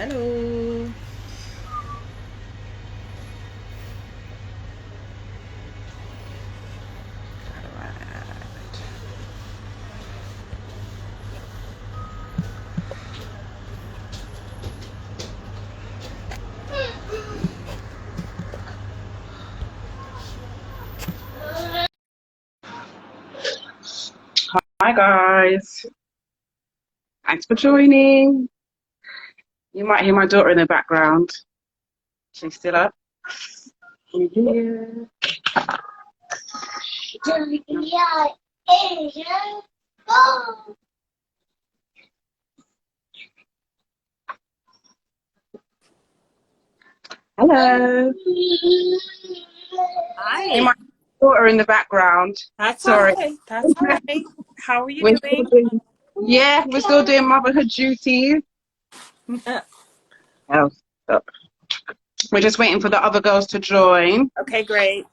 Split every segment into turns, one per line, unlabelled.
Hello.
Hi guys, thanks for joining. You might hear my daughter in the background. She's still up. Yeah. Hello. You
Hi.
might hear my daughter in the background.
That's all
Sorry.
right. That's all right. How are you
We're still
doing?
doing, yeah, we're still doing motherhood duties. Oh, stop. We're just waiting for the other girls to join.
Okay, great.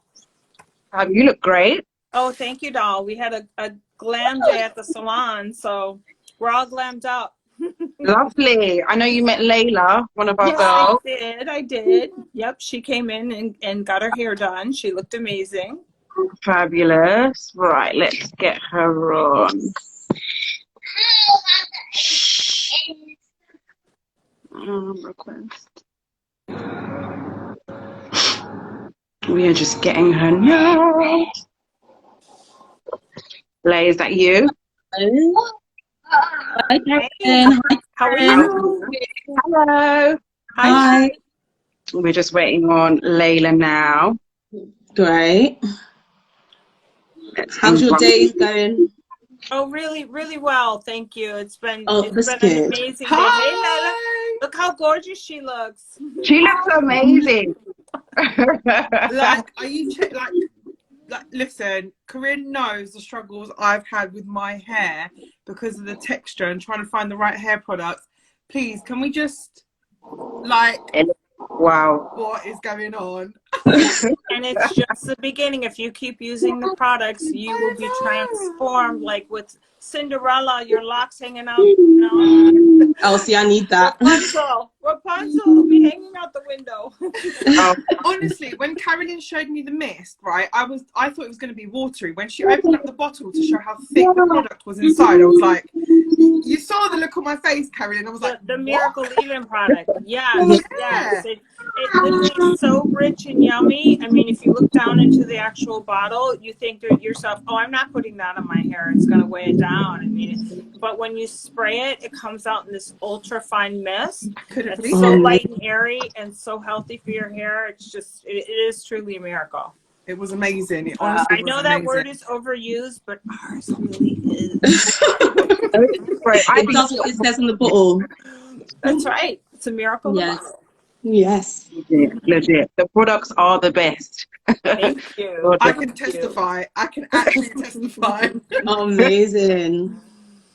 You look great.
Oh, thank you, doll. We had a glam day at the salon, so we're all glammed up.
Lovely. I know you met Layla, one of our
Yes, I
girls.
did. I did. Yep, she came in and got her hair done. She looked amazing.
Fabulous. Right, let's get her on. Request. We are just getting her now. Lay, is that you?
Hi,
Hey,
Carolyn. Hi,
how are
Karen.
you?
Hello.
Hi.
Hi.
We're just waiting on Layla now.
Great.
Let's
How's your
invite.
days going?
Oh, really, really well. Thank you. It's been
Oh,
it's
that's
been an
good.
amazing day. Hey, Lila,
Hi!
look how gorgeous she looks.
She looks amazing.
Like, are you like? Listen, Corinne knows the struggles I've had with my hair because of the texture and trying to find the right hair products. Please, can we just
Wow.
what is going on?
And it's just the beginning. If you keep using the products, you will be
I
transformed. Like with Cinderella, your locks hanging out, you know.
Oh, see, I need that.
Rapunzel will be hanging out the window.
Oh,
honestly, when Carolyn showed me the mist, right, I thought it was going to be watery. When she opened up the bottle to show how thick the product was inside, I was like, you saw the look on my face, Carolyn. I was like,
The
what?
Miracle Leave-In product.
Yeah.
Yes,
Yeah.
yes. It literally is so rich and yummy. I mean, if you look down into the actual bottle, you think to yourself, oh, I'm not putting that on my hair. It's going to weigh it down. I mean, but when you spray it, it comes out in this ultra fine mist.
Couldn't
It's
believe
so
it.
light and airy and so healthy for your hair. It's just, it is truly a miracle.
It was amazing. It honestly
I
was
know that word
amazing.
is overused, but ours really is.
right. I
It
think
does what it says on the bottle.
That's right. It's a miracle in the
Yes.
bottle.
Yes.
legit. The products are the best.
Thank you.
I
Products.
can testify. I can actually testify.
Amazing.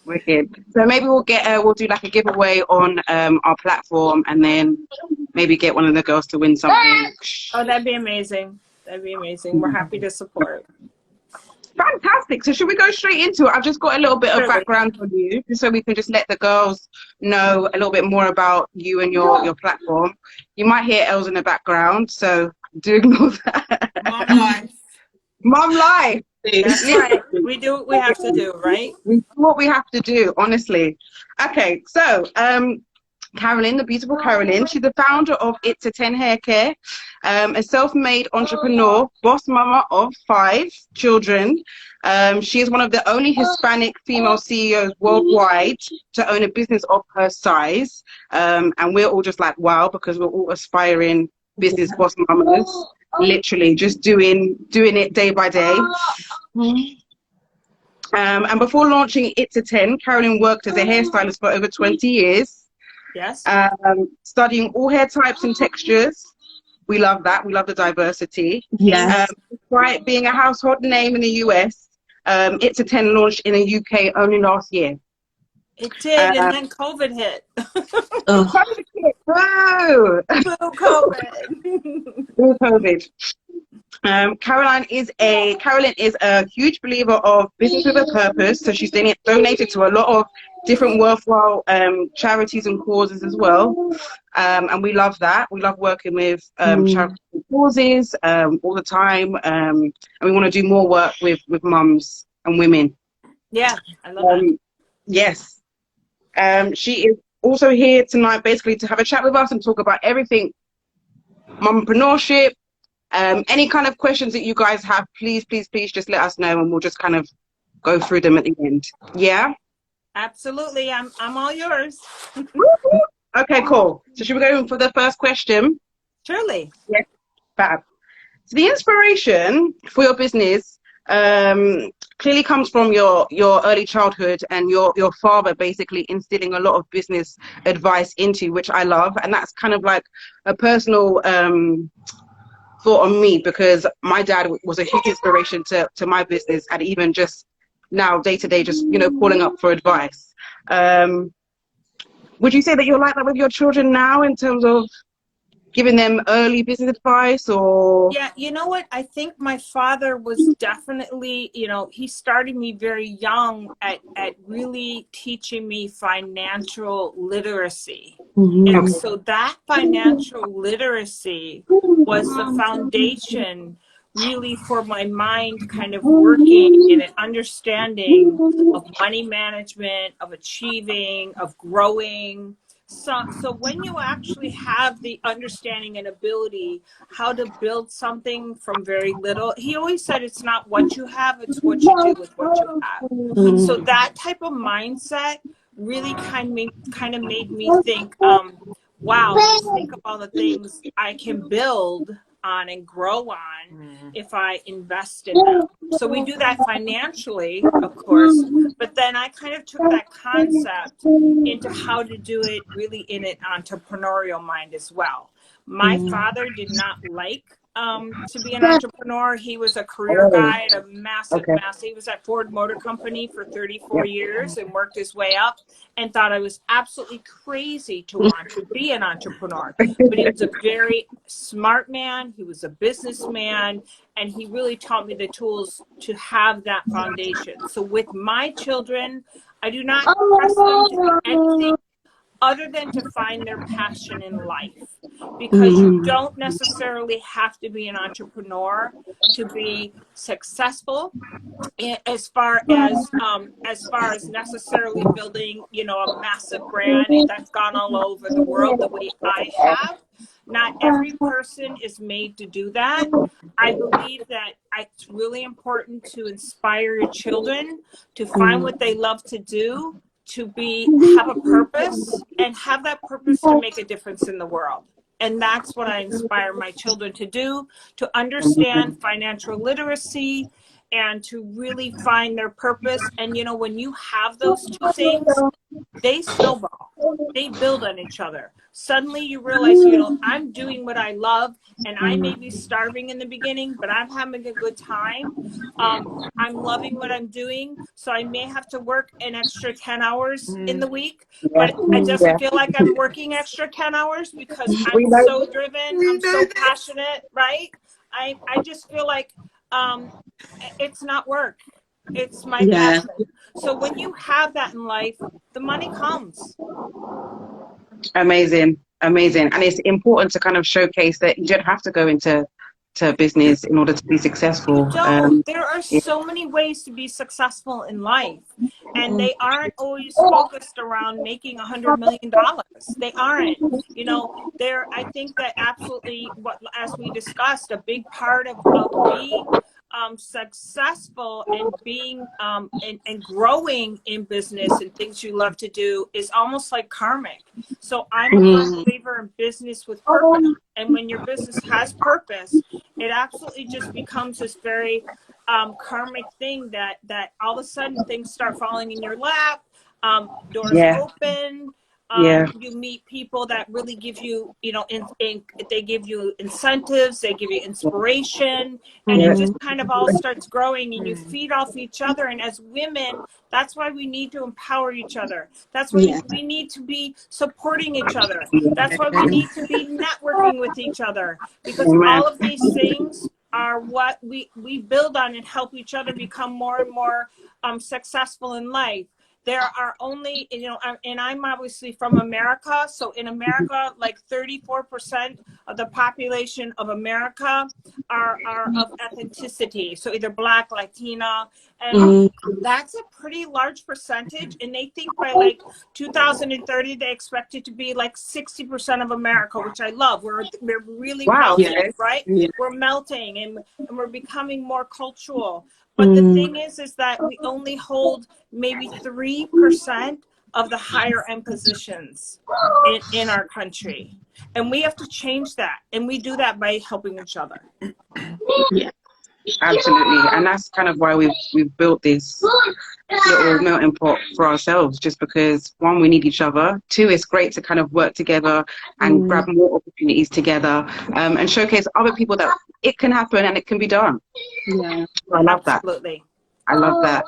Wicked. So maybe we'll do like a giveaway on our platform, and then maybe get one of the girls to win something.
Oh, that'd be amazing. That'd be amazing. We're happy to support.
Fantastic. So should we go straight into it? I've just got a little bit of
Surely.
background on you, just so we can just let the girls know a little bit more about you and your platform. You might hear Els in the background, so do ignore that.
Mom life.
Mom life.
That's right. We do what we have to do, right?
We do what we have to do, honestly. Okay, so Carolyn, the beautiful Carolyn, she's the founder of ItsA10HairCare, a self-made entrepreneur, boss mama of 5 children. She is one of the only Hispanic female CEOs worldwide to own a business of her size. And we're all just like, wow, because we're all aspiring business boss mamas, literally just doing it day by day. And before launching ItsA10, Carolyn worked as a hairstylist for over 20 years.
Yes.
Studying all hair types and textures. We love that. We love the diversity.
Yes.
Despite being a household name in the US, ItsA10 launched in the UK only last year.
It did, and then COVID hit.
Oh,
Whoa!
Boo, COVID.
Through COVID. Carolyn is a huge believer of business with a purpose. So she's donated to a lot of different worthwhile charities and causes as well. And we love that. We love working with charity causes all the time. And we want to do more work with mums and women.
Yeah, I love that.
Yes. She is also here tonight basically to have a chat with us and talk about everything momprenneurship. Any kind of questions that you guys have, please just let us know and we'll just kind of go through them at the end. Yeah?
Absolutely. I'm all yours.
Okay, cool. So should we go for the first question?
Surely.
Yes. Fab. So the inspiration for your business clearly comes from your early childhood and your father basically instilling a lot of business advice into, which I love. And that's kind of like a personal thought on me, because my dad was a huge inspiration to my business, and even just now day to day, just, you know, calling up for advice. Would you say that you're like that with your children now in terms of giving them early business advice? Or
Yeah, you know what? I think my father was definitely, you know, he started me very young at really teaching me financial literacy. And so that financial literacy was the foundation really for my mind kind of working in an understanding of money management, of achieving, of growing. So when you actually have the understanding and ability how to build something from very little, he always said it's not what you have, it's what you do with what you have. So that type of mindset really kind of made me think, wow, just think of all the things I can build on and grow on if I invest in them. So we do that financially, of course, but then I kind of took that concept into how to do it really in an entrepreneurial mind as well. My father did not like to be an entrepreneur. He was a career guy at a massive, he was at Ford Motor Company for 34 years and worked his way up, and thought I was absolutely crazy to want to be an entrepreneur. But he was a very smart man. He was a businessman, and he really taught me the tools to have that foundation. So with my children, I do not press them to do anything other than to find their passion in life, because you don't necessarily have to be an entrepreneur to be successful as far as necessarily building, you know, a massive brand that's gone all over the world the way I have. Not every person is made to do that. I believe that it's really important to inspire your children to find what they love to do, to have a purpose, and have that purpose to make a difference in the world. And that's what I inspire my children to do, to understand financial literacy and to really find their purpose. And, you know, when you have those two things, they snowball. They build on each other. Suddenly you realize, you know, I'm doing what I love, and I may be starving in the beginning, but I'm having a good time. I'm loving what I'm doing. So I may have to work an extra 10 hours in the week, but I just feel like I'm working extra 10 hours because I'm so driven. I'm so passionate, right? I just feel like it's not work. It's my passion. So when you have that in life, the money comes.
amazing. And it's important to kind of showcase that you don't have to go into business in order to be successful.
You don't. There are so many ways to be successful in life, and they aren't always focused around making $100 million. They aren't. You know, I think that absolutely, as we discussed, a big part of being successful and being and growing in business and things you love to do is almost like karmic. So I'm a firm believer in business with purpose, and when your business has purpose, it absolutely just becomes this very karmic thing that all of a sudden things start falling in your lap, doors open. You meet people that really give you, you know, they give you incentives, they give you inspiration, and it just kind of all starts growing, and you feed off each other. And as women, that's why we need to empower each other. That's why we need to be supporting each other. That's why we need to be networking with each other, because all of these things are what we build on and help each other become more and more successful in life. there are only, and I'm obviously from America. So in America, like 34% of the population of America are of ethnicity. So either Black, Latina, and that's a pretty large percentage. And they think by like 2030, they expect it to be like 60% of America, which I love. We're really
Wow.
melting,
Okay.
right?
Yeah.
We're melting and we're becoming more cultural. But the thing is that we only hold maybe 3% of the higher end positions in our country. And we have to change that. And we do that by helping each other.
Yeah.
Absolutely. And that's kind of why we've built this little melting pot for ourselves, just because, one, we need each other. Two, it's great to kind of work together and grab more opportunities together, and showcase other people that it can happen and it can be done.
Yeah.
I love that.
Absolutely.
I love that.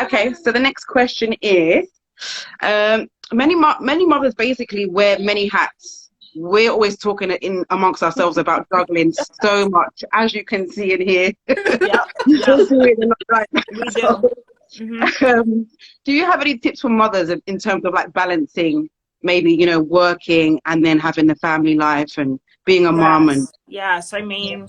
Okay, so the next question is, many mothers basically wear many hats. We're always talking in amongst ourselves about juggling so much, as you can see in here.
Yeah.
We do. Do you have any tips for mothers in terms of like balancing, maybe, working and then having the family life and being a mom? And
yes, I mean,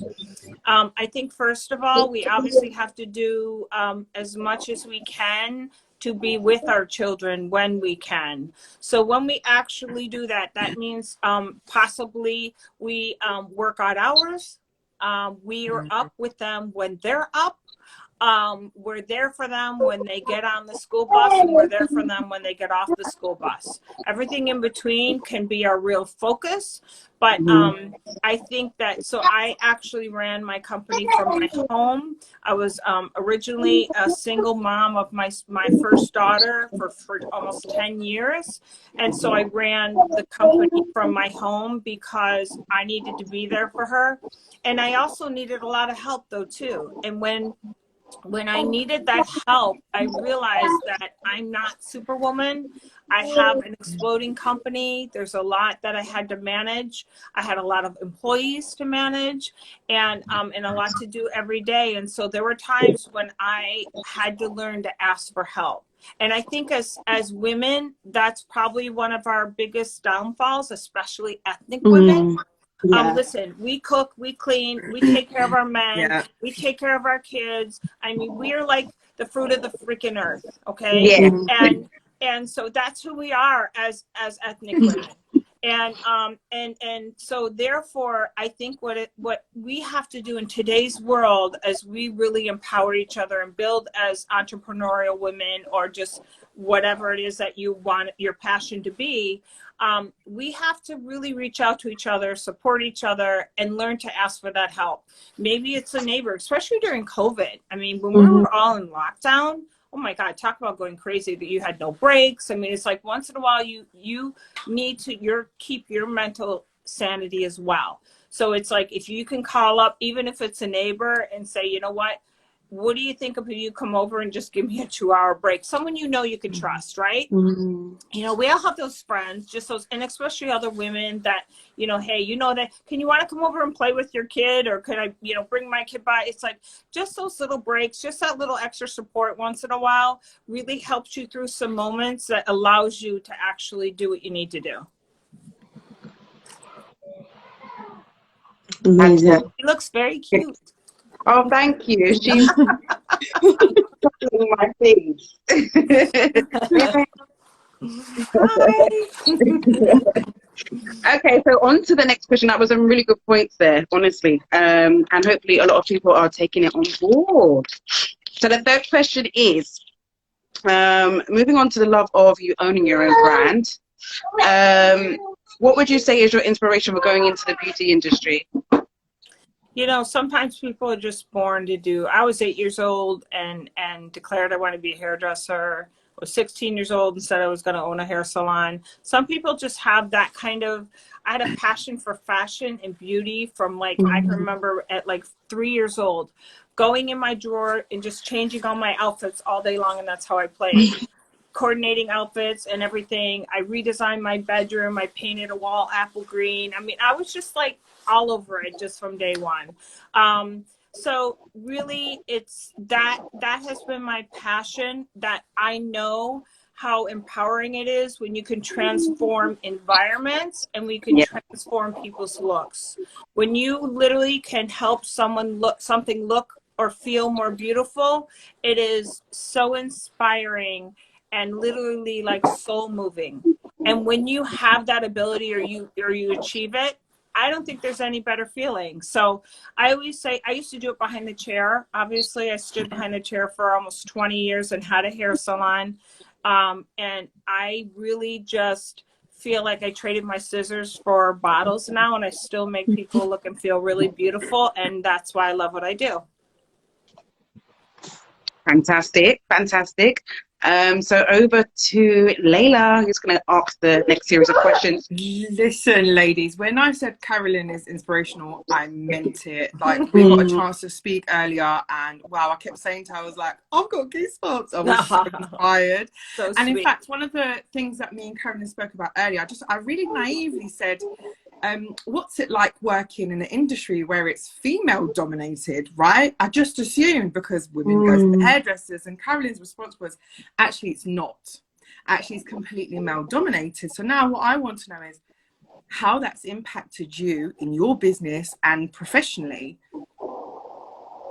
I think first of all, we obviously have to do as much as we can to be with our children when we can. So when we actually do that, that means possibly we work odd hours. We are up with them when they're up. We're there for them when they get on the school bus, and we're there for them when they get off the school bus. Everything in between can be our real focus. But I think that, so I actually ran my company from my home. I was originally a single mom of my first daughter for almost 10 years. And so I ran the company from my home because I needed to be there for her. And I also needed a lot of help though too. And when I needed that help, I realized that I'm not Superwoman. I have an exploding company. There's a lot that I had to manage. I had a lot of employees to manage and a lot to do every day. And so there were times when I had to learn to ask for help. And I think as women, that's probably one of our biggest downfalls, especially ethnic women.
Yeah.
Listen, we cook, we clean, we take care of our men, we take care of our kids. I mean, we are like the fruit of the freaking earth, okay?
yeah.
And so that's who we are as ethnic women. And so therefore, I think what we have to do in today's world as we really empower each other and build as entrepreneurial women, or just whatever it is that you want your passion to be, we have to really reach out to each other, support each other, and learn to ask for that help. Maybe it's a neighbor, especially during COVID. I mean, when we were all in lockdown, oh my God, talk about going crazy that you had no breaks. I mean, it's like once in a while you need to keep your mental sanity as well. So it's like if you can call up, even if it's a neighbor, and say, you know what do you think of you come over and just give me a 2-hour break? Someone you can trust, right? We all have those friends, just those, and especially other women that, hey, that, can you want to come over and play with your kid? Or could I, bring my kid by? It's like just those little breaks, just that little extra support once in a while really helps you through some moments that allows you to actually do what you need to do.
Amazing.
He looks very cute.
Oh, thank you. She's my face. Okay, so on to the next question. That was some really good points there, honestly. And hopefully a lot of people are taking it on board. So the third question is, moving on to the love of you owning your own brand. What would you say is your inspiration for going into the beauty industry?
Sometimes people are just born to do. I was 8 years old and declared I wanted to be a hairdresser. I was 16 years old and said I was going to own a hair salon. Some people just have that kind of, I had a passion for fashion and beauty from like, I can remember at like 3 years old, going in my drawer and just changing all my outfits all day long. And that's how I played. Coordinating outfits and everything. I redesigned my bedroom. I painted a wall apple green. I mean, I was just like all over it just from day one. So really it's that has been my passion, that I know how empowering it is when you can transform environments and we can
Yeah.
transform people's looks. When you literally can help something look or feel more beautiful, it is so inspiring and literally like soul moving. And when you have that ability or you achieve it, I don't think there's any better feeling. So I always say, I used to do it behind the chair. Obviously, I stood behind the chair for almost 20 years and had a hair salon. And I really just feel like I traded my scissors for bottles now, and I still make people look and feel really beautiful. And that's why I love what I do.
Fantastic, fantastic. So over to Layla, who's going to ask the next series of questions.
Listen, ladies, when I said Carolyn is inspirational, I meant it. Like, we got a chance to speak earlier, and wow, I kept saying to her, I was like, I've got goosebumps. I was so inspired.
So
and in
sweet.
fact, one of the things that me and Carolyn spoke about earlier, I really naively said, what's it like working in an industry where it's female dominated, right? I just assumed because women go to the hairdressers, and Carolyn's response was, actually, it's not. Actually, it's completely male dominated. So now what I want to know is how that's impacted you in your business and professionally.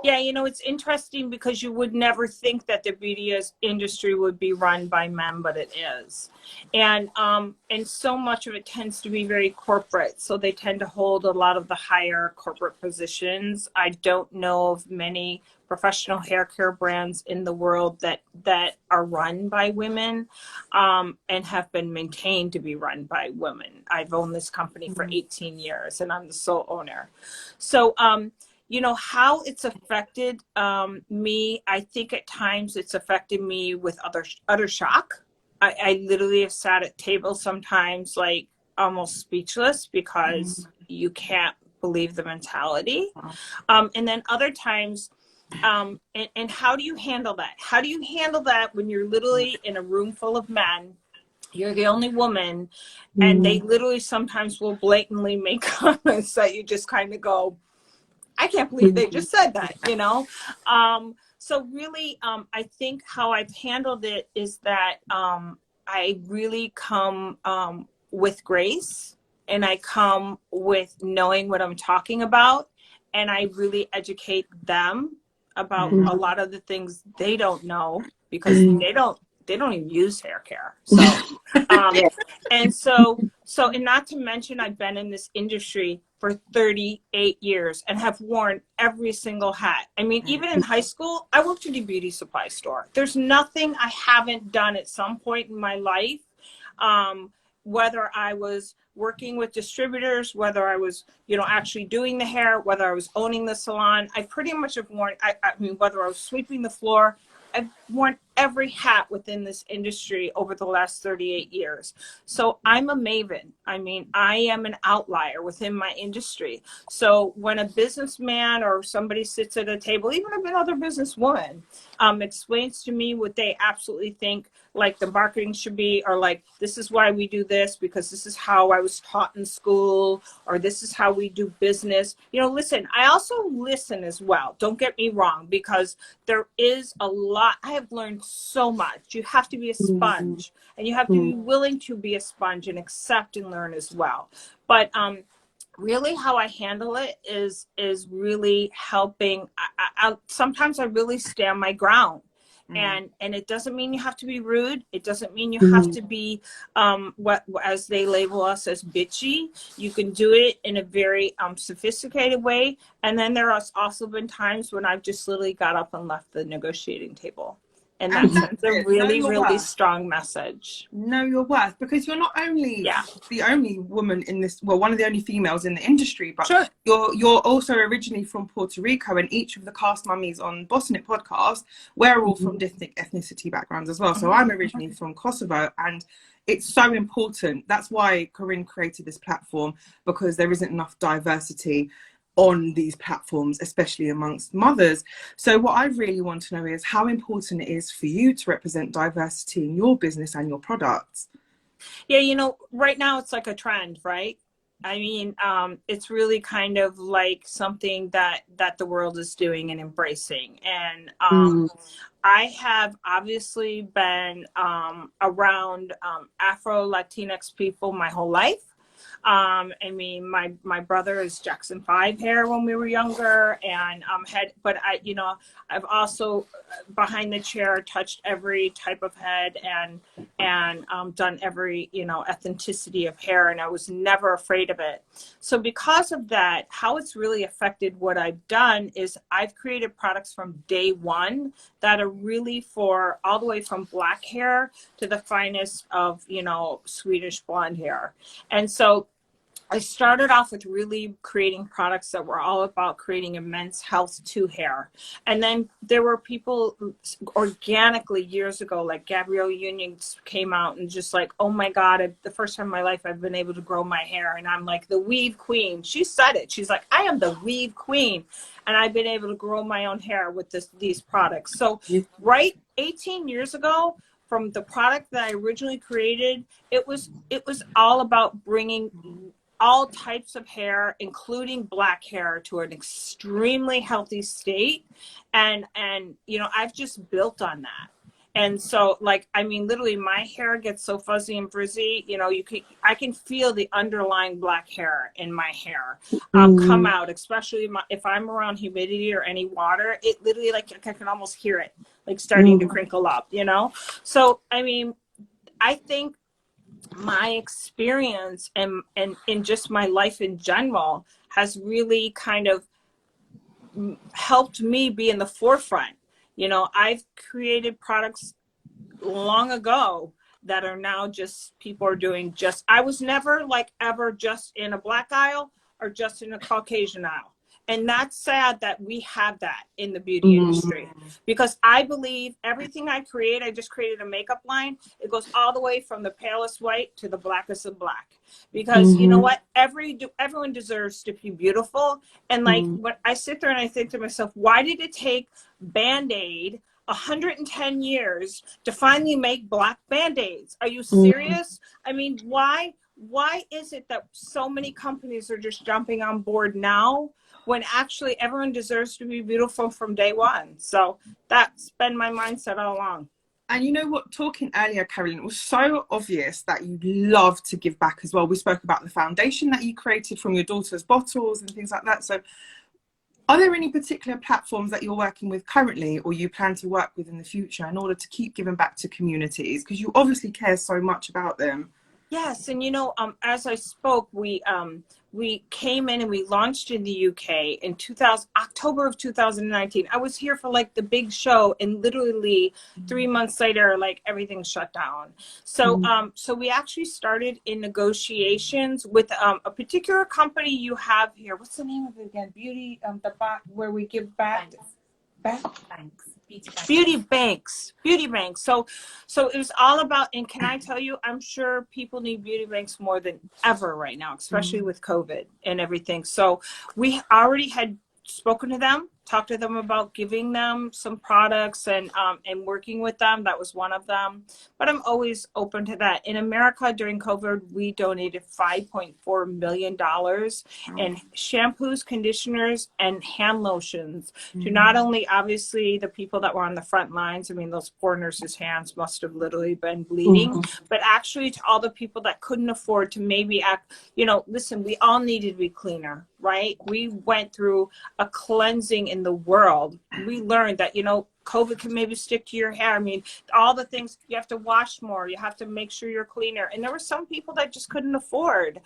Yeah, you know, it's interesting because you would never think that the beauty industry would be run by men, but it is. And so much of it tends to be very corporate. So they tend to hold a lot of the higher corporate positions. I don't know of many professional hair care brands in the world that are run by women and have been maintained to be run by women. I've owned this company for 18 years and I'm the sole owner. So, you know, how it's affected me, I think at times it's affected me with utter shock. I literally have sat at tables sometimes like almost speechless because you can't believe the mentality. And then other times, and how do you handle that? How do you handle that when you're literally in a room full of men? You're the only woman, and they literally sometimes will blatantly make comments that you just kind of go, I can't believe they just said that, you know? So really, I think how I've handled it is that I really come with grace, and I come with knowing what I'm talking about, and I really educate them about a lot of the things they don't know because they don't even use hair care. So, and not to mention, I've been in this industry for 38 years and have worn every single hat. I mean, even in high school, I worked at a beauty supply store. There's nothing I haven't done at some point in my life. Whether I was working with distributors, whether I was, you know, actually doing the hair, whether I was owning the salon, I pretty much have worn, I mean, whether I was sweeping the floor, I've worn every hat within this industry over the last 38 years. So I'm a maven. I mean, I am an outlier within my industry. So when a businessman or somebody sits at a table, even if another businesswoman explains to me what they absolutely think like the marketing should be, or like, this is why we do this because this is how I was taught in school, or this is how we do business. You know, listen, I also listen as well. Don't get me wrong, because there is a lot. I have learned so much. You have to be a sponge, and you have to be willing to be a sponge and accept and learn as well. But really how I handle it is really helping. Sometimes I really stand my ground. And it doesn't mean you have to be rude. It doesn't mean you have to be what as they label us as bitchy. You can do it in a very sophisticated way. And then there has also been times when I've just literally got up and left the negotiating table. And that sends a really, really strong message.
Know your worth, because you're not only the only woman in this, well, one of the only females in the industry, but you're also originally from Puerto Rico, and each of the cast mummies on Boss Knit podcast, we're all from different ethnicity backgrounds as well. So I'm originally from Kosovo, and it's so important. That's why Corinne created this platform, because there isn't enough diversity on these platforms, especially amongst mothers. So what I really want to know is how important it is for you to represent diversity in your business and your products.
Yeah, you know, right now it's like a trend, right? I mean, it's really kind of like something that the world is doing and embracing. And I have obviously been around Afro Latinx people my whole life. I mean, my brother is Jackson 5 hair when we were younger, and but I've also behind the chair touched every type of head and done every, ethnicity of hair, and I was never afraid of it. So because of that, how it's really affected what I've done is I've created products from day one that are really for all the way from black hair to the finest of, Swedish blonde hair. And so I started off with really creating products that were all about creating immense health to hair. And then there were people organically years ago, like Gabrielle Union came out and just like, oh my God, the first time in my life I've been able to grow my hair. And I'm like the weave queen. She said it. She's like, I am the weave queen. And I've been able to grow my own hair with these products. So right 18 years ago, from the product that I originally created, it was all about bringing all types of hair, including black hair, to an extremely healthy state. And I've just built on that. And so, like, I mean, literally my hair gets so fuzzy and frizzy, I can feel the underlying black hair in my hair come out, especially if I'm around humidity or any water. It literally, like, I can almost hear it, like, starting to crinkle up, So, I mean, I think my experience and in just my life in general has really kind of helped me be in the forefront. I've created products long ago that are now just people are doing I was never like ever just in a black aisle or just in a Caucasian aisle. And that's sad that we have that in the beauty industry, because I believe everything I create, I just created a makeup line. It goes all the way from the palest white to the blackest of black, because you know what? Everyone deserves to be beautiful. And like when I sit there and I think to myself, why did it take Band-Aid 110 years to finally make black Band-Aids? Are you serious? I mean, why is it that so many companies are just jumping on board now, when actually everyone deserves to be beautiful from day one? So that's been my mindset all along.
And you know what, talking earlier, Carolyn, it was so obvious that you love to give back as well. We spoke about the foundation that you created from your daughter's bottles and things like that. So are there any particular platforms that you're working with currently, or you plan to work with in the future, in order to keep giving back to communities? Because you obviously care so much about them.
Yes, and as I spoke, we came in and we launched in the UK in October of 2019. I was here for like the big show, and literally 3 months later, like everything shut down. So so we actually started in negotiations with a particular company you have here. What's the name of it again? Beauty where we give back. Banks. Beauty banks. So it was all about, and can I tell you, I'm sure people need beauty banks more than ever right now, especially with COVID and everything. So we already had spoken to them, talked to them about giving them some products and working with them. That was one of them. But I'm always open to that. In America during COVID, we donated $5.4 million in shampoos, conditioners, and hand lotions to not only obviously the people that were on the front lines. I mean, those poor nurses' hands must have literally been bleeding, but actually to all the people that couldn't afford to maybe listen, we all needed to be cleaner, right? We went through a cleansing in the world. We learned that, COVID can maybe stick to your hair. I mean, all the things, you have to wash more, you have to make sure you're cleaner. And there were some people that just couldn't afford,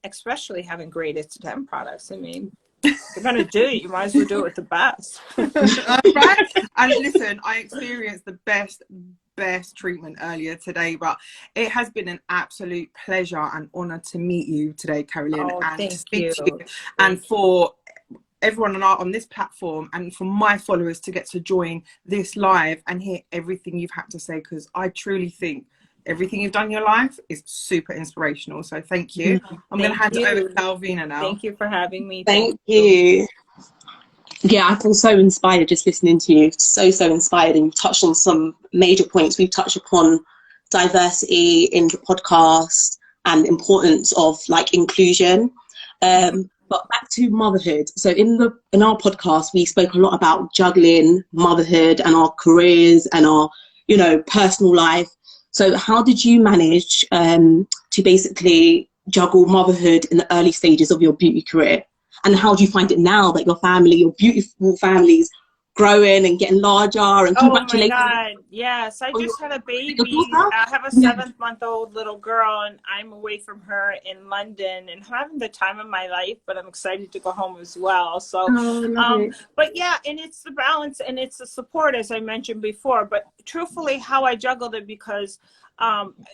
especially having great ItsA10 products. I mean, if you're going to do it, you might as well do it with the best.
Right? And listen, I experienced the best treatment earlier today, but it has been an absolute pleasure and honor to meet you today, Carolyn, and to speak to you. And for everyone on this platform, and for my followers to get to join this live and hear everything you've had to say, because I truly think everything you've done in your life is super inspirational. So thank you. I'm going to hand it over to Alvina now.
Thank you for having me.
Thank you. Yeah, I feel so inspired just listening to you. So inspired. And you've touched on some major points. We've touched upon diversity in the podcast, and importance of like inclusion. But back to motherhood. So in our podcast, we spoke a lot about juggling motherhood and our careers and our, you know, personal life. So how did you manage to basically juggle motherhood in the early stages of your beauty career? And how do you find it now that your beautiful family's growing and getting larger? And
Oh my
congratulations
God. Yes. I
on your
just had a baby.
daughter.
I have a
Yeah.
7-month-old little girl, and I'm away from her in London and having the time of my life, but I'm excited to go home as well. So,
Oh, lovely.
but yeah, and it's the balance and it's the support, as I mentioned before. But truthfully, how I juggled it, because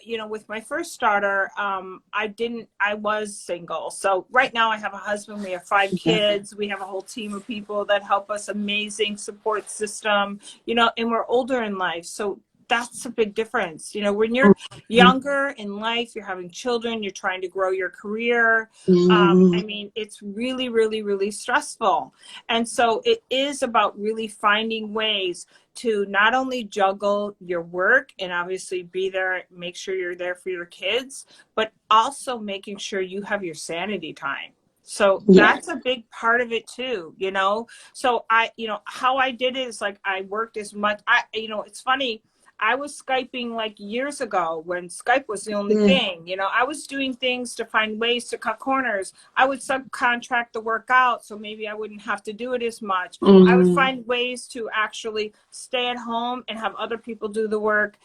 you know, with my first daughter, I was single. So right now I have a husband, we have 5 kids, we have a whole team of people that help us, amazing support system, you know, and we're older in life. So that's a big difference. You know, when you're younger in life, you're having children, you're trying to grow your career. I mean, it's really, really, really stressful. And so it is about really finding ways to not only juggle your work and obviously be there, make sure you're there for your kids, but also making sure you have your sanity time. So that's a big part of it too, you know? So you know, how I did it is like, I worked as much, you know, it's funny. I was Skyping like years ago when Skype was the only thing. You know, I was doing things to find ways to cut corners. I would subcontract the work out so maybe I wouldn't have to do it as much. I would find ways to actually stay at home and have other people do the work,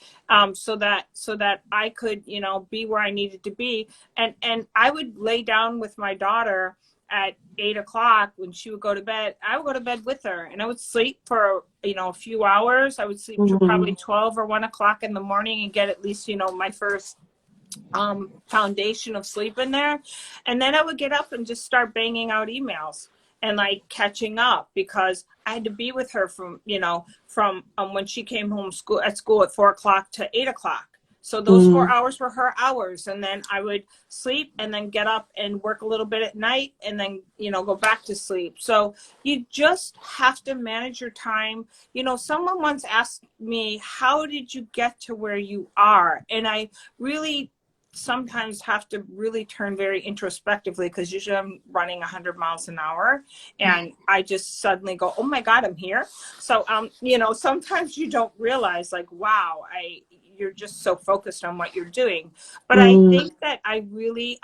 so that I could, you know, be where I needed to be. And I would lay down with my daughter at 8 o'clock when she would go to bed. I would go to bed with her and I would sleep for, you know, a few hours. I would sleep till probably 12 or 1 o'clock in the morning and get at least, you know, my first foundation of sleep in there. And then I would get up and just start banging out emails and like catching up, because I had to be with her from, you know, from when she came home at school at 4 o'clock to 8 o'clock. So those 4 hours were her hours. And then I would sleep and then get up and work a little bit at night and then, you know, go back to sleep. So you just have to manage your time. You know, someone once asked me, how did you get to where you are? And I really sometimes have to really turn very introspectively, because usually I'm running 100 miles an hour and I just suddenly go, oh my God, I'm here. So, you know, sometimes you don't realize like, wow, you're just so focused on what you're doing. But I think that I really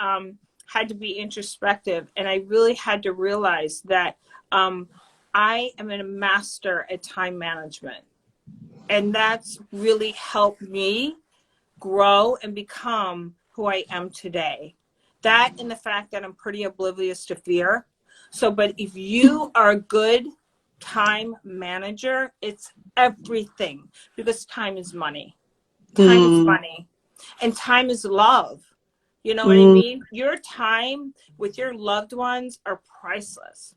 had to be introspective, and I really had to realize that I am a master at time management. And that's really helped me grow and become who I am today. That and the fact that I'm pretty oblivious to fear. So, but if you are a good time manager, it's everything, because time is money. Time is money, and time is love. You know what I mean? Your time with your loved ones are priceless,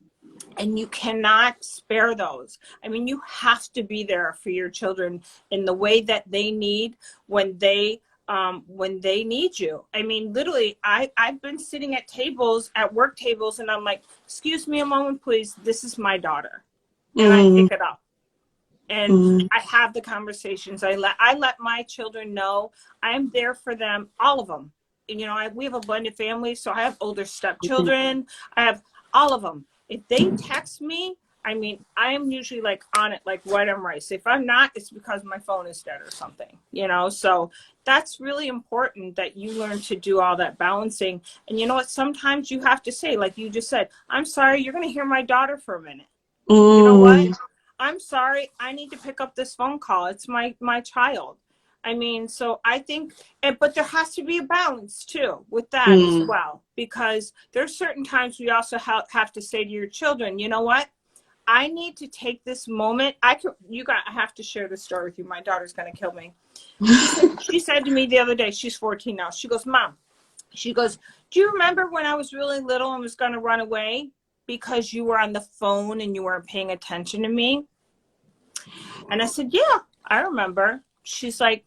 and you cannot spare those. I mean, you have to be there for your children in the way that they need when they need you. I mean, literally, I've been sitting at tables, at work tables, and I'm like, excuse me a moment, please. This is my daughter. And I pick it up. And I have the conversations. I let my children know I'm there for them, all of them. And, you know, we have a blended family, so I have older stepchildren. I have all of them. If they text me, I mean, I am usually like on it, like white on rice. If I'm not, it's because my phone is dead or something, you know? So that's really important that you learn to do all that balancing. And you know what? Sometimes you have to say, like you just said, I'm sorry, you're going to hear my daughter for a minute. You know what? I'm sorry, I need to pick up this phone call. It's my child. I mean, so I think, but there has to be a balance too with that as well, because there's certain times we also have to say to your children, you know what? I need to take this moment. I have to share this story with you. My daughter's going to kill me. She said to me the other day, she's 14 now. She goes, Mom, she goes, do you remember when I was really little and was going to run away because you were on the phone and you weren't paying attention to me? And I said, yeah, I remember. She's like,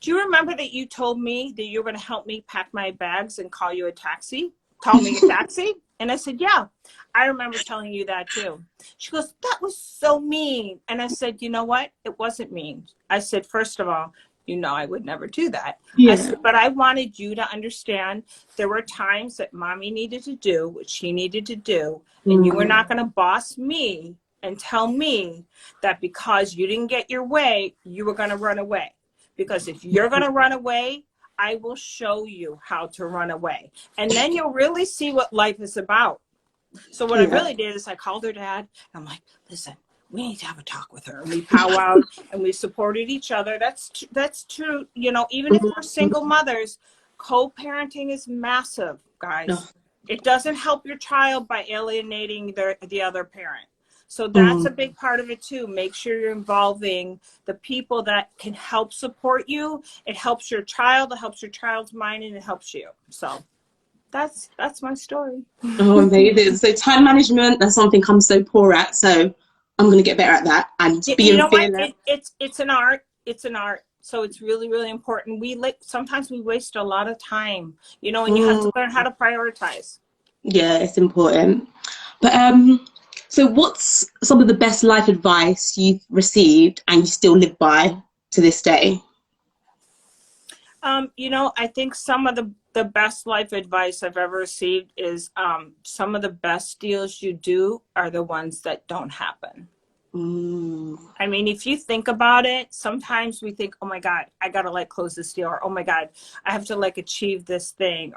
do you remember that you told me that you were going to help me pack my bags and call you a taxi? Call me a taxi? And I said, yeah, I remember telling you that too. She goes, that was so mean. And I said, you know what? It wasn't mean. I said, first of all, You know, I would never do that. I
Yeah.
said, but I wanted you to understand there were times that mommy needed to do what she needed to do. And you were not going to boss me and tell me that because you didn't get your way, you were going to run away. Because if you're going to run away, I will show you how to run away. And then you'll really see what life is about. So what I really did is I called her dad. And I'm like, listen, we need to have a talk with her. And we powwowed and we supported each other. That's true. You know, even if we're single mothers, co-parenting is massive, guys.
No.
It doesn't help your child by alienating the other parent. So that's a big part of it too. Make sure you're involving the people that can help support you. It helps your child, it helps your child's mind, and it helps you. So that's my story.
Oh, amazing. So time management, that's something I'm so poor at. So I'm going to get better at that. And being fearless.
It's an art. It's an art. So it's really, really important. Sometimes we waste a lot of time, you know, and you have to learn how to prioritize.
Yeah, it's important. But so what's some of the best life advice you've received and you still live by to this day?
You know, I think some of the best life advice I've ever received is some of the best deals you do are the ones that don't happen. I mean, if you think about it, sometimes we think, oh my God, I got to like close this deal, or oh my God, I have to like achieve this thing,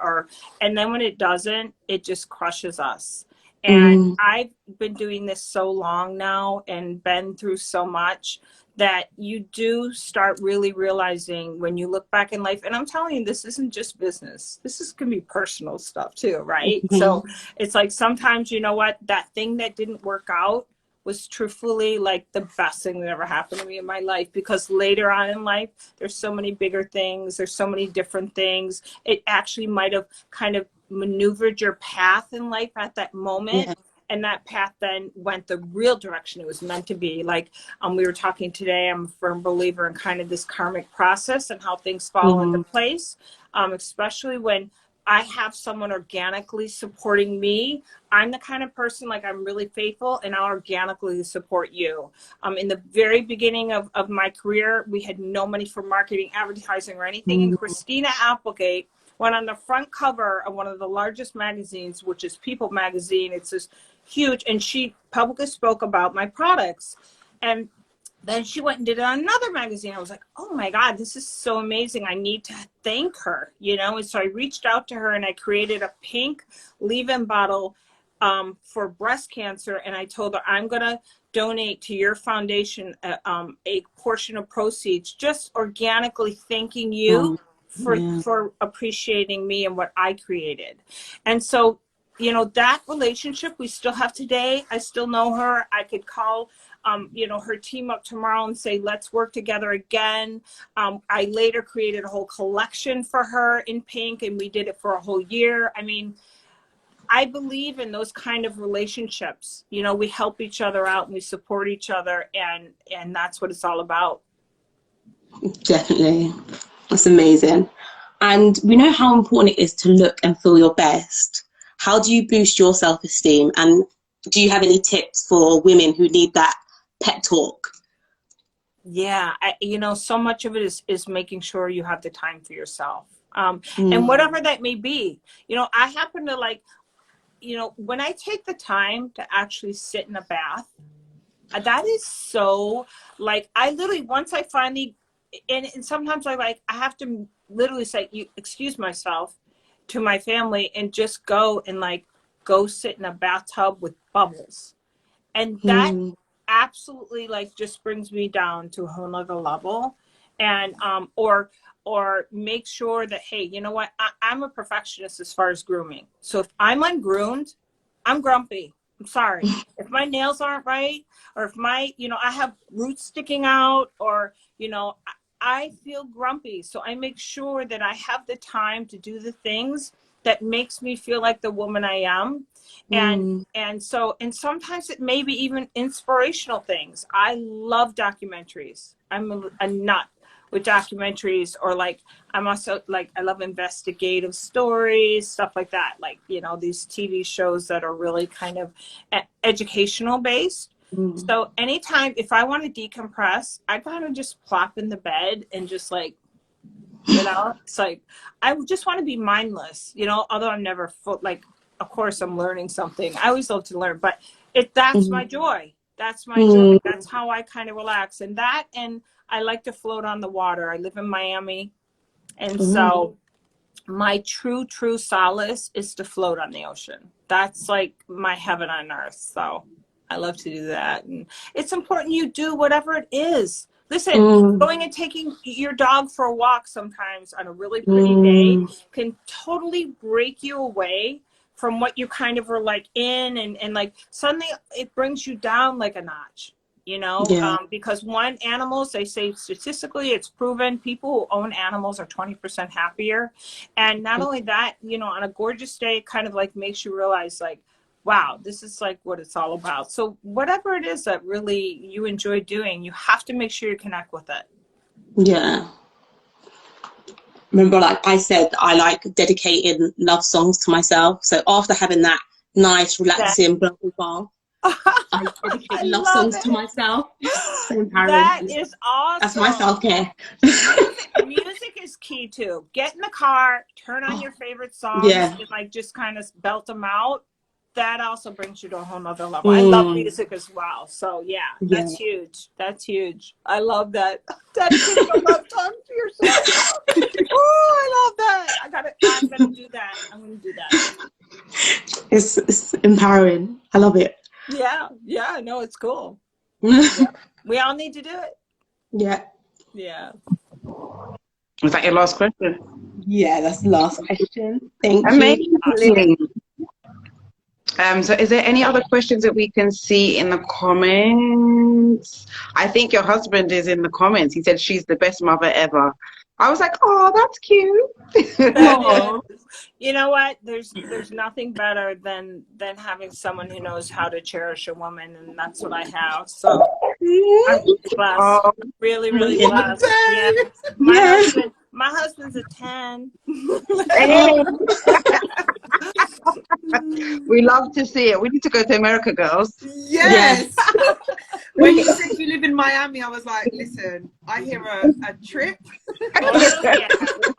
and then when it doesn't, it just crushes us. And I've been doing this so long now and been through so much that you do start really realizing when you look back in life, and I'm telling you, this isn't just business. This can be personal stuff too, right? So it's like sometimes, you know what, that thing that didn't work out was truthfully like the best thing that ever happened to me in my life, because later on in life, there's so many bigger things. There's so many different things. It actually might have kind of maneuvered your path in life at that moment. Yeah. And that path then went the real direction it was meant to be. Like we were talking today, I'm a firm believer in kind of this karmic process and how things fall into place, especially when I have someone organically supporting me. I'm the kind of person, like, I'm really faithful and I'll organically support you. In the very beginning of my career, we had no money for marketing, advertising, or anything. And Christina Applegate went on the front cover of one of the largest magazines, which is People magazine. It's this huge, and she publicly spoke about my products. And then she went and did it on another magazine. I was like, oh my God, this is so amazing. I need to thank her, you know? And so I reached out to her and I created a pink leave-in bottle for breast cancer. And I told her, I'm going to donate to your foundation a portion of proceeds, just organically thanking you for appreciating me and what I created. And so, you know, that relationship we still have today. I still know her. I could call you know, her team up tomorrow and say, let's work together again. I later created a whole collection for her in pink, and we did it for a whole year. I mean, I believe in those kind of relationships. You know, we help each other out and we support each other, and that's what it's all about.
Definitely. That's amazing. And we know how important it is to look and feel your best. How do you boost your self-esteem? And do you have any tips for women who need that pep talk?
Yeah, you know, so much of it is making sure you have the time for yourself. And whatever that may be. You know, I happen to like, you know, when I take the time to actually sit in a bath, that is so, like, I literally, once I finally, and sometimes I have to literally say, you excuse myself to my family and just go and like, go sit in a bathtub with bubbles. And that absolutely like just brings me down to a whole other level. And or make sure that, hey, you know what, I'm a perfectionist as far as grooming. So if I'm ungroomed, I'm grumpy. I'm sorry. If my nails aren't right, or if my, you know, I have roots sticking out, or, you know, I feel grumpy. So I make sure that I have the time to do the things that makes me feel like the woman I am. And so, and sometimes it may be even inspirational things. I love documentaries. I'm a nut with documentaries, or like, I'm also like, I love investigative stories, stuff like that. Like, you know, these TV shows that are really kind of educational based. So anytime, if I want to decompress, I kind of just plop in the bed and just like You know, it's like, I just want to be mindless, you know, although I'm never full, like, of course I'm learning something. I always love to learn, but that's my joy. That's my joy. That's how I kind of relax. And that, and I like to float on the water. I live in Miami. And so my true solace is to float on the ocean. That's like my heaven on earth. So I love to do that. And it's important you do whatever it is. Listen, going and taking your dog for a walk sometimes on a really pretty day can totally break you away from what you kind of were like in, and like suddenly it brings you down like a notch, you know. Because one, animals, they say statistically it's proven people who own animals are 20% happier. And not only that, you know, on a gorgeous day, it kind of like makes you realize like, wow, this is like what it's all about. So whatever it is that really you enjoy doing, you have to make sure you connect with it.
Yeah. Remember, like I said, I like dedicating love songs to myself. So after having that nice, relaxing bubble bath, I dedicate love songs to myself. So
that is awesome.
That's my self-care.
Music is key too. Get in the car, turn on your favorite songs, and like just kind of belt them out. That also brings you to a whole nother level. I love music as well. So that's huge. That's huge. I love that. Dedicating a love song to yourself. Oh, I love that. I'm gonna do that. I'm gonna do that.
It's empowering. I love it.
Yeah, no, it's cool. We all need to do it. Yeah.
Was that your last question?
Yeah, that's the last question. Thank you.
Amazing. So is there any other questions that we can see in the comments? I think your husband is in the comments. He said she's the best mother ever. I was like, oh, that's cute.
You know what? There's nothing better than having someone who knows how to cherish a woman, and that's what I have. So I'm blessed. Really, really blessed. Yeah. My husband's a 10.
We love to see it. We need to go to America, girls.
Yes. When you said you live in Miami, I was like, listen, I hear a trip.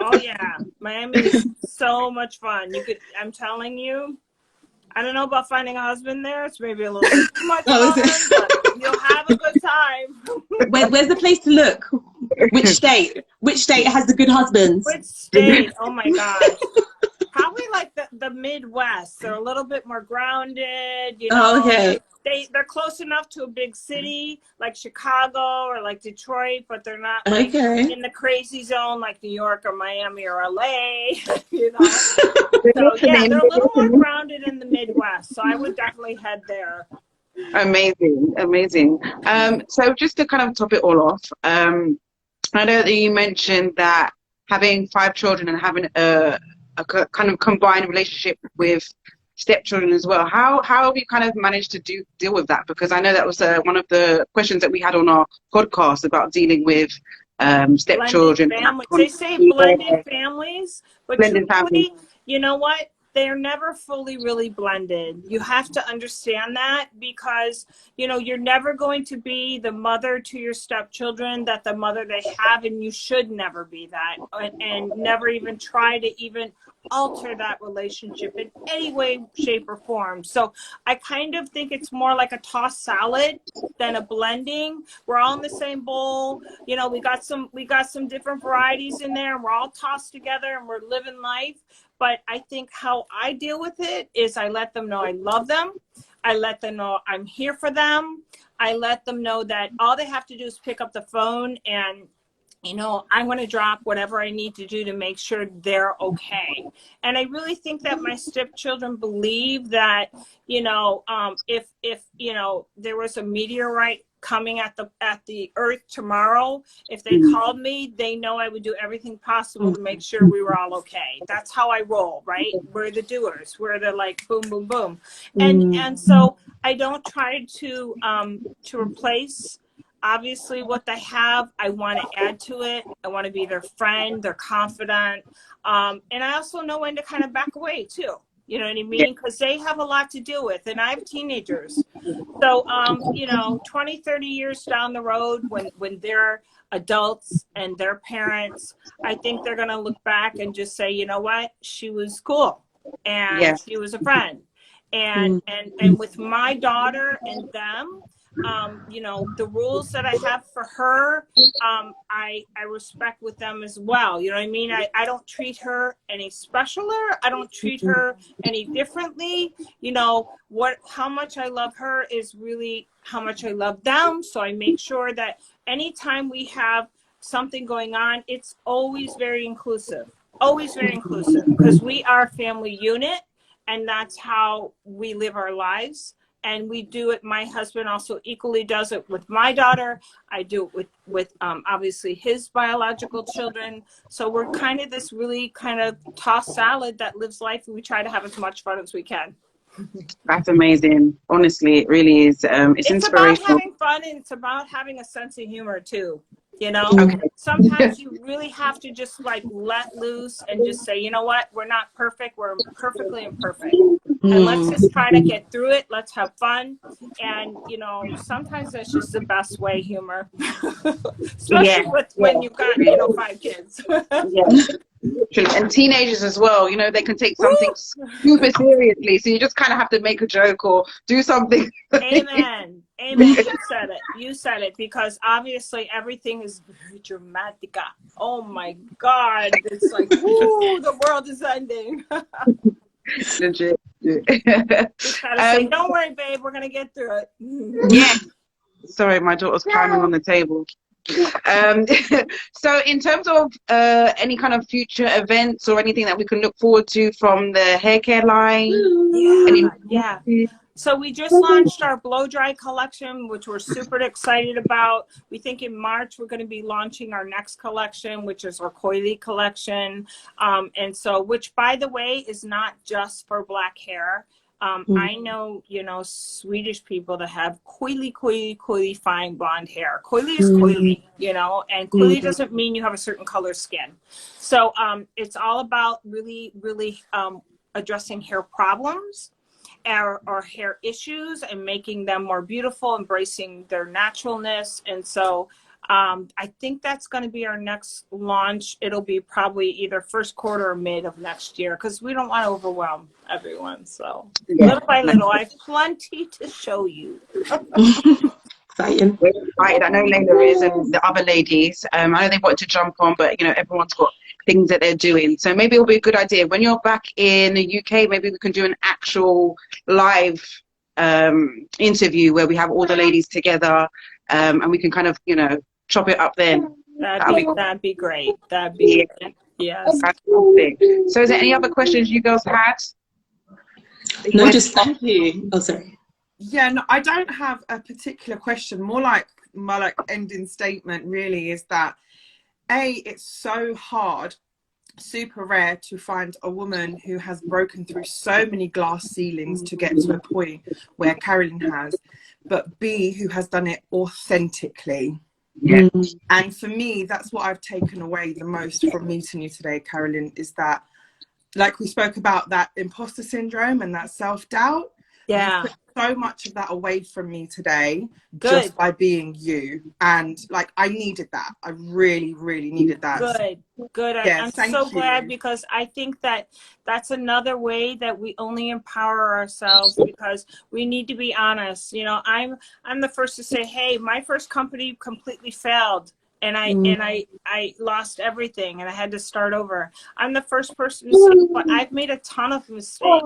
Oh yeah. Miami is so much fun. I'm telling you, I don't know about finding a husband there. It's maybe a little bit too much fun, but you'll have a good time.
Where's the place to look? Which state? Which state has the good husbands?
Which state? Oh my gosh. Probably like the Midwest. They're a little bit more grounded, you know. They're close enough to a big city like Chicago or like Detroit, but they're not like in the crazy zone like New York or Miami or LA, you know. So yeah, they're a little more grounded in the Midwest. So I would definitely head there.
Amazing. So just to kind of top it all off, I know that you mentioned that having 5 children and having a kind of combined relationship with stepchildren as well. How have you kind of managed to deal with that? Because I know that was one of the questions that we had on our podcast about dealing with stepchildren.
They say blended families, but truthfully, you know what? They're never fully really blended. You have to understand that, because, you know, you're never going to be the mother to your stepchildren that the mother they have, and you should never be that, and never even try to even alter that relationship in any way, shape, or form. So I kind of think it's more like a tossed salad than a blending. We're all in the same bowl. You know, we got some different varieties in there, and we're all tossed together and we're living life. But I think how I deal with it is I let them know I love them. I let them know I'm here for them. I let them know that all they have to do is pick up the phone, and, you know, I'm going to drop whatever I need to do to make sure they're okay. And I really think that my stepchildren believe that, you know, if you know, there was a meteorite coming at the earth tomorrow, if they called me, they know I would do everything possible to make sure we were all okay. That's how I roll, right? We're the doers. We're the like boom, boom, boom. And so I don't try to replace obviously what they have. I want to add to it. I want to be their friend, their confidant. And I also know when to kind of back away too. You know what I
Yeah.
mean? Because they have a lot to deal with. And I have teenagers. So, you know, 20, 30 years down the road, when they're adults and their parents, I think they're going to look back and just say, you know what? She was cool and
Yeah.
she was a friend. And,
Mm.
and with my daughter and them, you know, the rules that I have for her, I respect with them as well. You know what I mean? I don't treat her any specialer. I don't treat her any differently. You know, how much I love her is really how much I love them. So I make sure that anytime we have something going on, it's always very inclusive, because we are a family unit, and that's how we live our lives. And we do it. My husband also equally does it with my daughter. I do it with obviously his biological children. So we're kind of this really kind of tossed salad that lives life, and we try to have as much fun as we can.
That's amazing. Honestly, it really is. It's
It's about
inspirational.
having fun, and it's about having a sense of humor too. You know,
Okay.
sometimes you really have to just like let loose and just say, you know what, we're not perfect, we're perfectly imperfect. And let's just try to get through it. Let's have fun. And, you know, sometimes that's just the best way, humor,
Yeah.
especially with
Yeah.
when you've got, you know, 5 kids.
Yeah. And teenagers as well, you know, they can take something super seriously. So you just kind of have to make a joke or do something.
Amen. Amen. You said it. You said it, because obviously everything is very dramatic. Oh my God. It's like, whoo, the world is ending.
Legit.
Just gotta say, don't worry, babe, we're gonna get through it.
Yeah. Sorry, my daughter's climbing on the table. So in terms of any kind of future events or anything that we can look forward to from the hair care line?
Yeah. So we just launched our blow dry collection, which we're super excited about. We think in March we're going to be launching our next collection, which is our coily collection. And so, which by the way is not just for black hair. I know, you know, Swedish people that have coily fine blonde hair. Coily is coily, you know, and coily doesn't mean you have a certain color skin. So it's all about really addressing hair problems or hair issues and making them more beautiful, embracing their naturalness. And so I think that's going to be our next launch. It'll be probably either first quarter or mid of next year, because we don't want to overwhelm everyone. So little by little, I have plenty to show you.
Exciting.
We're excited. I know Layla is, and the other ladies. I know they wanted to jump on, but you know everyone's got things that they're doing. So maybe it'll be a good idea when you're back in the UK. Maybe we can do an actual live interview where we have all the ladies together, and we can kind of, you know, chop it up then.
That'd be great. That'd be great. Yes.
Fantastic. So is there any other questions you girls had?
No, just thank you. Oh, sorry.
Yeah, no, I don't have a particular question. More like my ending statement really is that it's so hard, super rare to find a woman who has broken through so many glass ceilings to get to a point where Carolyn has, but B, who has done it authentically.
Yeah.
And for me, that's what I've taken away the most from meeting you today, Carolyn, is that, like we spoke about, that imposter syndrome and that self-doubt.
Yeah.
You took so much of that away from me today.
Good.
Just by being you. And like, I needed that. I really needed that.
Good.
Yeah,
I'm so glad, because I think that that's another way that we only empower ourselves, because we need to be honest. You know, I'm the first to say, hey, my first company completely failed. And I lost everything, and I had to start over. I'm the first person to say, but I've made a ton of mistakes,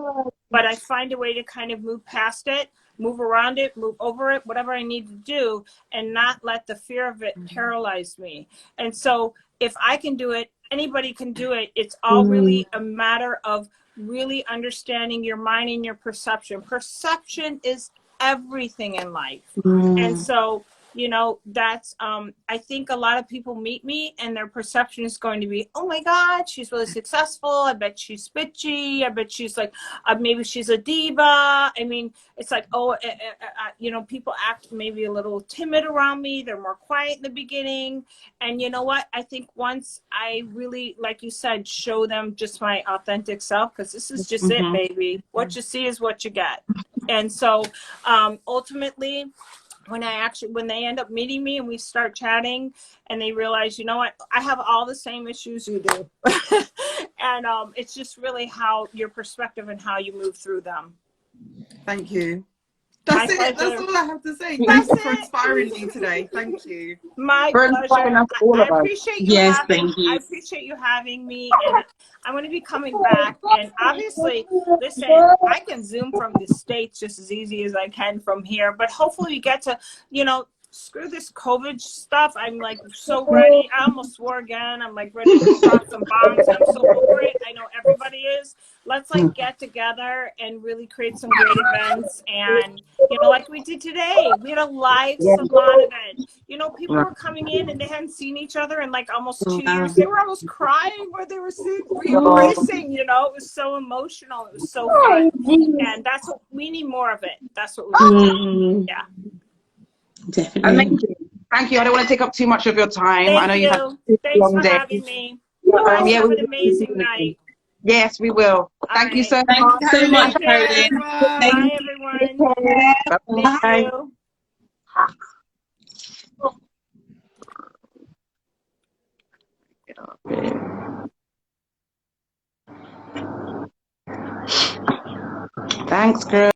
but I find a way to kind of move past it, move around it, move over it, whatever I need to do, and not let the fear of it paralyze me. And so if I can do it, anybody can do it. It's all really a matter of really understanding your mind and your perception. Perception is everything in life. And so you know, that's I think a lot of people meet me and their perception is going to be, oh my God, she's really successful. I bet she's bitchy. I bet she's like, maybe she's a diva. I mean, it's like, oh, you know, people act maybe a little timid around me. They're more quiet in the beginning. And you know what? I think once I really, like you said, show them just my authentic self, because this is just it, baby. What you see is what you get. And so ultimately, when they end up meeting me and we start chatting and they realize, you know what, I have all the same issues you do. And it's just really how your perspective and how you move through them.
Thank you. That's it. That's all I have to say. Thank you for inspiring me today. Thank you.
My pleasure. I appreciate you.
Yes, thank you.
I appreciate you having me, and I'm going to be coming back. And obviously, listen, I can Zoom from the States just as easy as I can from here. But hopefully, we get to, you know, screw this COVID stuff. I'm like so ready. I almost swore again. I'm like ready to drop some bombs. I'm so over it. I know everybody is. Let's like get together and really create some great events. And, you know, like we did today, we had a live salon event. You know, people were coming in and they hadn't seen each other in like almost 2 years. They were almost crying where they were embracing, you know, it was so emotional. It was so fun. And that's what we need, more of it. That's what we need. Yeah.
Definitely.
Amazing. Thank you. I don't want to take up too much of your time.
Thank
I know
you.
you have
Thanks
long
for
day.
having me. You guys have an amazing night.
Yes, we will. Thank you so much.
Thank you so much,
Carolyn.
Carolyn.
Bye, everyone. Thank you.
Thanks, girl.